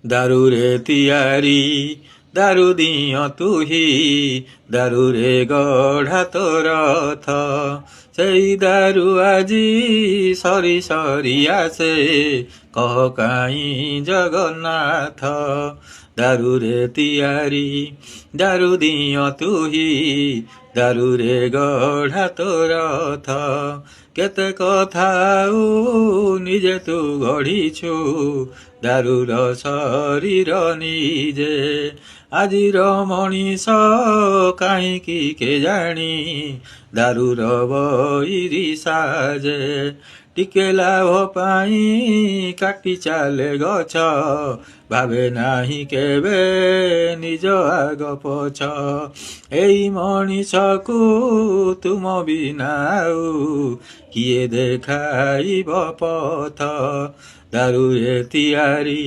ଦାରୁରେ ତିଆରି ଦାରୁ ଦିଅ ତୁହି ଦାରୁରେ ଗଢ଼ା ତୋ ରଥ ସେଇ ଦାରୁ ଆଜି ସରି ସରି ଆସେ କହ କାହିଁ ଜଗନ୍ନାଥ ଦାରୁରେ ତିଆରି ଦାରୁ ଦିଅ ତୁହି ଦାରୁରେ ଗଢ଼ା ତୋ ରଥ କେତେ କଥା ନିଜେ ତୁ ଗଢ଼ିଛୁ ଦାରୁର ଶରୀର ନିଜେ ଆଜିର ମଣିଷ କାହିଁକି କେଜାଣି ଦାରୁର ବଇରି ସାଜେ ଟିକେ ଲାଭ ପାଇଁ କାଟି ଚାଲେ ଗଛ ଭାବେ ନାହିଁ କେବେ ନିଜ ଆଗ ପଛ ଏଇ ମଣିଷକୁ ତୁମ ବିନା ଆଉ କିଏ ଦେଖାଇବ ପଥ ଦାରୁରେ ତିଆରି